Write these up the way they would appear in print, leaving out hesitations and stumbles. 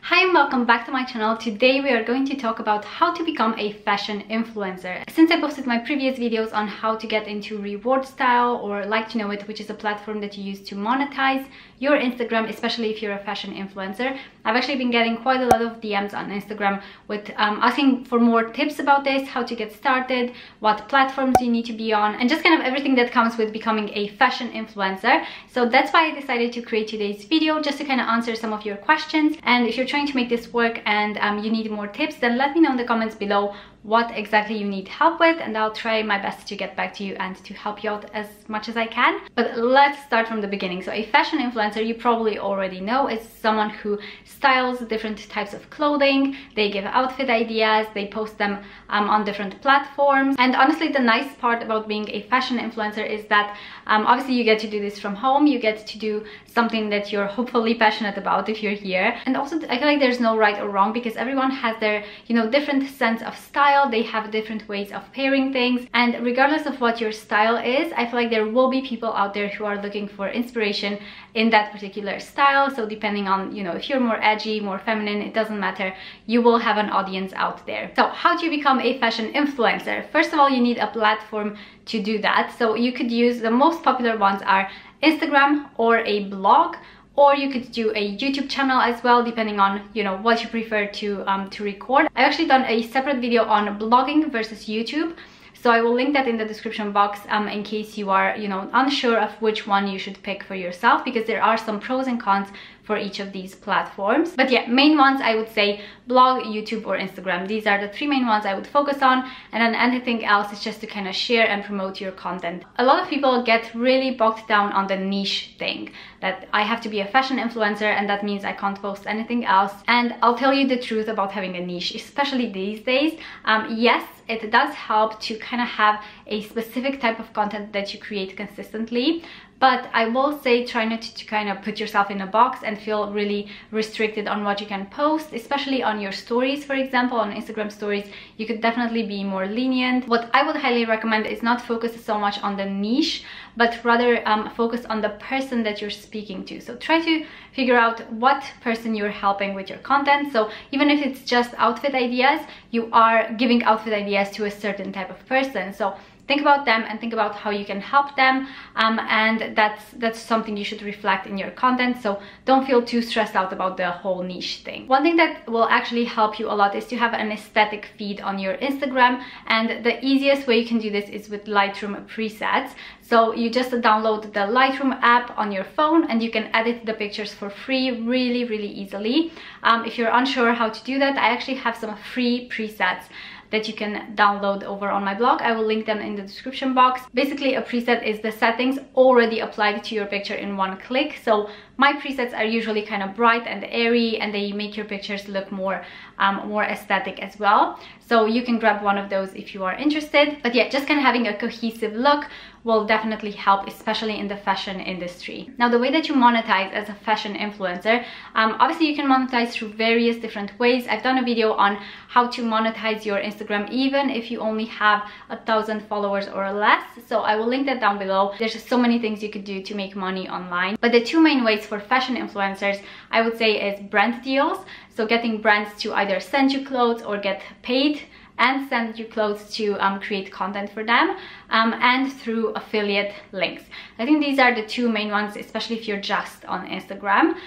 Hi and welcome back to my channel. Today we are going to talk about how to become a fashion influencer. Since I posted my previous videos on how to get into Reward Style or Like to Know It, which is a platform that you use to monetize your Instagram, especially if you're a fashion influencer, I've actually been getting quite a lot of DMs on Instagram with asking for more tips about this, how to get started, what platforms you need to be on, and just kind of everything that comes with becoming a fashion influencer. So that's why I decided to create today's video, just to kind of answer some of your questions. And if you're trying to make this work and you need more tips, then let me know in the comments below what exactly you need help with, and I'll try my best to get back to you and to help you out as much as I can. But let's start from the beginning. So a fashion influencer, you probably already know, is someone who styles different types of clothing. They give outfit ideas, they post them on different platforms. And honestly, the nice part about being a fashion influencer is that obviously you get to do this from home. You get to do something that you're hopefully passionate about if you're here. And also I feel like there's no right or wrong, because everyone has their, different sense of style. They have different ways of pairing things, and regardless of what your style is, I feel like there will be people out there who are looking for inspiration in that particular style. So depending on, if you're more edgy, more feminine, it doesn't matter, you will have an audience out there. So how do you become a fashion influencer? First of all, you need a platform to do that. So you could use, the most popular ones are Instagram or a blog, or you could do a YouTube channel as well, depending on what you prefer to record. I've actually done a separate video on blogging versus YouTube, so I will link that in the description box in case you are unsure of which one you should pick for yourself, because there are some pros and cons for each of these platforms. But yeah, main ones I would say blog, YouTube or Instagram. These are the three main ones I would focus on, and then anything else is just to kind of share and promote your content. A lot of people get really bogged down on the niche thing, that I have to be a fashion influencer and that means I can't post anything else. And I'll tell you the truth about having a niche, especially these days. Yes, it does help to kind of have a specific type of content that you create consistently, but I will say try not to kind of put yourself in a box and feel really restricted on what you can post, especially on your stories. For example, on Instagram stories, you could definitely be more lenient. What I would highly recommend is not focus so much on the niche, but rather focus on the person that you're speaking to. So try to figure out what person you're helping with your content. So even if it's just outfit ideas, you are giving outfit ideas to a certain type of person. So think about them and think about how you can help them, and that's something you should reflect in your content. So don't feel too stressed out about the whole niche thing. One thing that will actually help you a lot is to have an aesthetic feed on your Instagram, and the easiest way you can do this is with Lightroom presets. So you just download the Lightroom app on your phone and you can edit the pictures for free really easily. If you're unsure how to do that, I actually have some free presets that you can download over on my blog. I will link them in the description box. Basically, a preset is the settings already applied to your picture in one click. So my presets are usually kind of bright and airy, and they make your pictures look more aesthetic as well. So you can grab one of those if you are interested. But yeah, just kind of having a cohesive look will definitely help, especially in the fashion industry. Now, the way that you monetize as a fashion influencer, obviously you can monetize through various different ways. I've done a video on how to monetize your Instagram even if you only have 1,000 followers or less, so I will link that down below. There's just so many things you could do to make money online. But the two main ways for fashion influencers, I would say, is brand deals. So getting brands to either send you clothes or get paid and send you clothes to create content for them, and through affiliate links. I think these are the two main ones, especially if you're just on Instagram,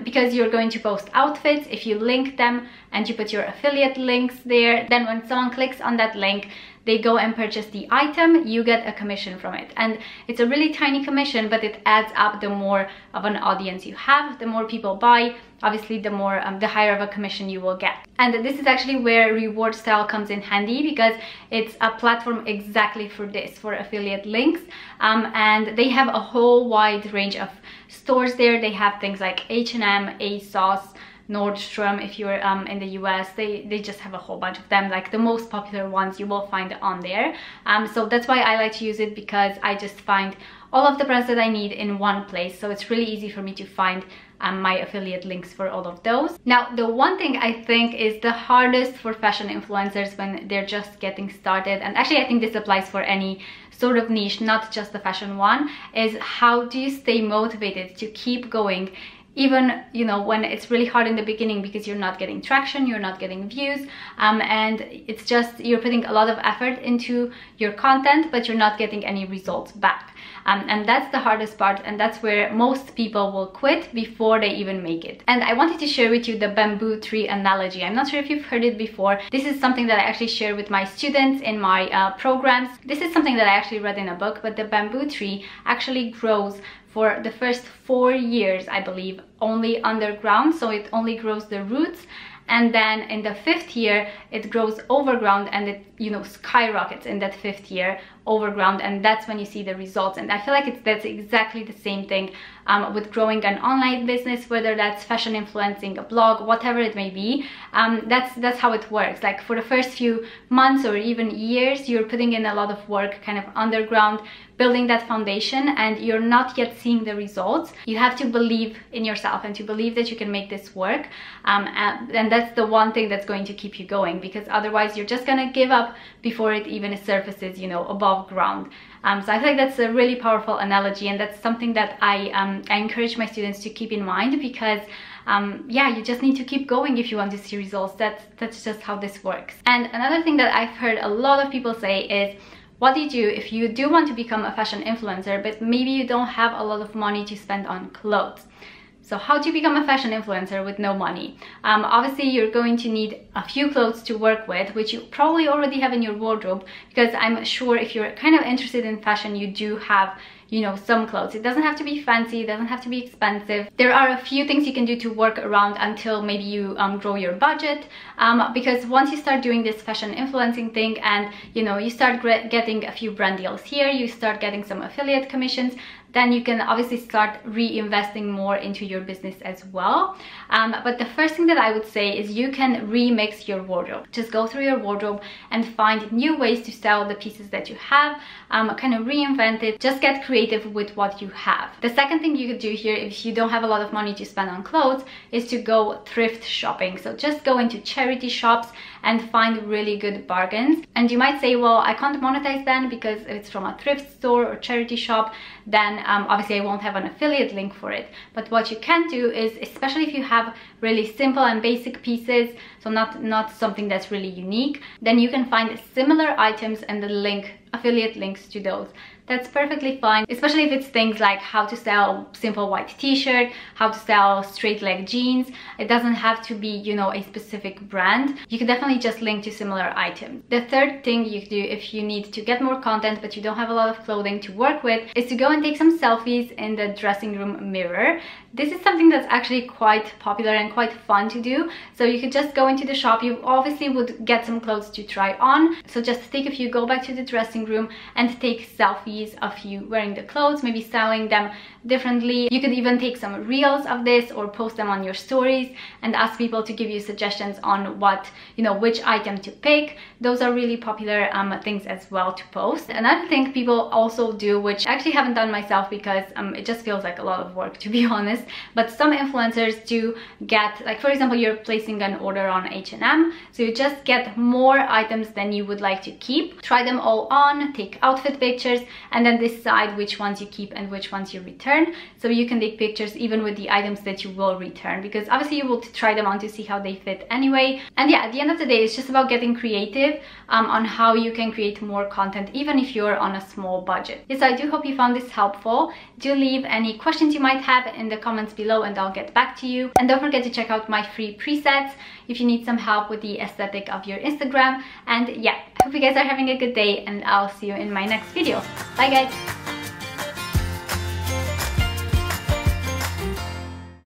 because you're going to post outfits. If you link them and you put your affiliate links there, then when someone clicks on that link, they go and purchase the item, you get a commission from it. And it's a really tiny commission, but it adds up. The more of an audience you have, the more people buy, obviously the more the higher of a commission you will get. And this is actually where Reward Style comes in handy, because it's a platform exactly for this, for affiliate links. And they have a whole wide range of stores there. They have things like H&M, ASOS, Nordstrom. If you're in the US, they just have a whole bunch of them. Like the most popular ones you will find on there. So that's why I like to use it, because I just find all of the brands that I need in one place. So it's really easy for me to find my affiliate links for all of those. Now, the one thing I think is the hardest for fashion influencers when they're just getting started, and actually I think this applies for any sort of niche, not just the fashion one, is how do you stay motivated to keep going even, you know, when it's really hard in the beginning because you're not getting traction, you're not getting views, and it's just you're putting a lot of effort into your content, but you're not getting any results back. And that's the hardest part, and that's where most people will quit before they even make it. And I wanted to share with you the bamboo tree analogy. I'm not sure if you've heard it before. This is something that I actually share with my students in my programs. This is something that I actually read in a book, but the bamboo tree actually grows for the first 4 years, I believe, only underground, so it only grows the roots. And then in the 5th year, it grows overground, and it, you know, skyrockets in that 5th year overground, and that's when you see the results. And I feel like that's exactly the same thing with growing an online business, whether that's fashion influencing, a blog, whatever it may be. That's how it works. Like for the first few months or even years, you're putting in a lot of work kind of underground, building that foundation, and you're not yet seeing the results. You have to believe in yourself and to believe that you can make this work, and that's the one thing that's going to keep you going, because otherwise you're just gonna give up before it even surfaces, you know, above ground. So I feel like that's a really powerful analogy, and that's something that I encourage my students to keep in mind, because yeah, you just need to keep going if you want to see results. That's just how this works. And another thing that I've heard a lot of people say is, what do you do if you do want to become a fashion influencer, but maybe you don't have a lot of money to spend on clothes? So how do you become a fashion influencer with no money? Obviously, you're going to need a few clothes to work with, which you probably already have in your wardrobe, because I'm sure if you're kind of interested in fashion, you do have, you know, some clothes. It doesn't have to be fancy, it doesn't have to be expensive. There are a few things you can do to work around until maybe you grow your budget, because once you start doing this fashion influencing thing, and you know, you start getting a few brand deals here, you start getting some affiliate commissions, then you can obviously start reinvesting more into your business as well. But the first thing that I would say is you can remix your wardrobe. Just go through your wardrobe and find new ways to style the pieces that you have, kind of reinvent it, just get creative with what you have. The second thing you could do here, if you don't have a lot of money to spend on clothes, is to go thrift shopping. So just go into charity shops and find really good bargains. And you might say, well, I can't monetize then because it's from a thrift store or charity shop, then obviously I won't have an affiliate link for it. But what you can do is, especially if you have really simple and basic pieces, so not something that's really unique, then you can find similar items and the affiliate links to those. That's perfectly fine, especially if it's things like how to style simple white t-shirt, how to style straight leg jeans. It doesn't have to be, you know, a specific brand. You can definitely just link to similar items. The third thing you can do if you need to get more content but you don't have a lot of clothing to work with is to go and take some selfies in the dressing room mirror. This is something that's actually quite popular and quite fun to do. So you could just go into the shop. You obviously would get some clothes to try on. So just take a few, go back to the dressing room and take selfies of you wearing the clothes, maybe styling them differently. You could even take some reels of this or post them on your stories and ask people to give you suggestions on what, you know, which item to pick. Those are really popular things as well to post. Another thing people also do, which I actually haven't done myself because it just feels like a lot of work, to be honest, but some influencers do get, like for example, you're placing an order on H&M, so you just get more items than you would like to keep, try them all on, take outfit pictures, and then decide which ones you keep and which ones you return. So you can take pictures even with the items that you will return, because obviously you will try them on to see how they fit anyway. And yeah, at the end of the day, it's just about getting creative on how you can create more content, even if you're on a small budget. Yes, I do hope you found this helpful. Do leave any questions you might have in the comments below and I'll get back to you. And don't forget to check out my free presets if you need some help with the aesthetic of your Instagram. And yeah, I hope you guys are having a good day, and I'll see you in my next video. Bye guys!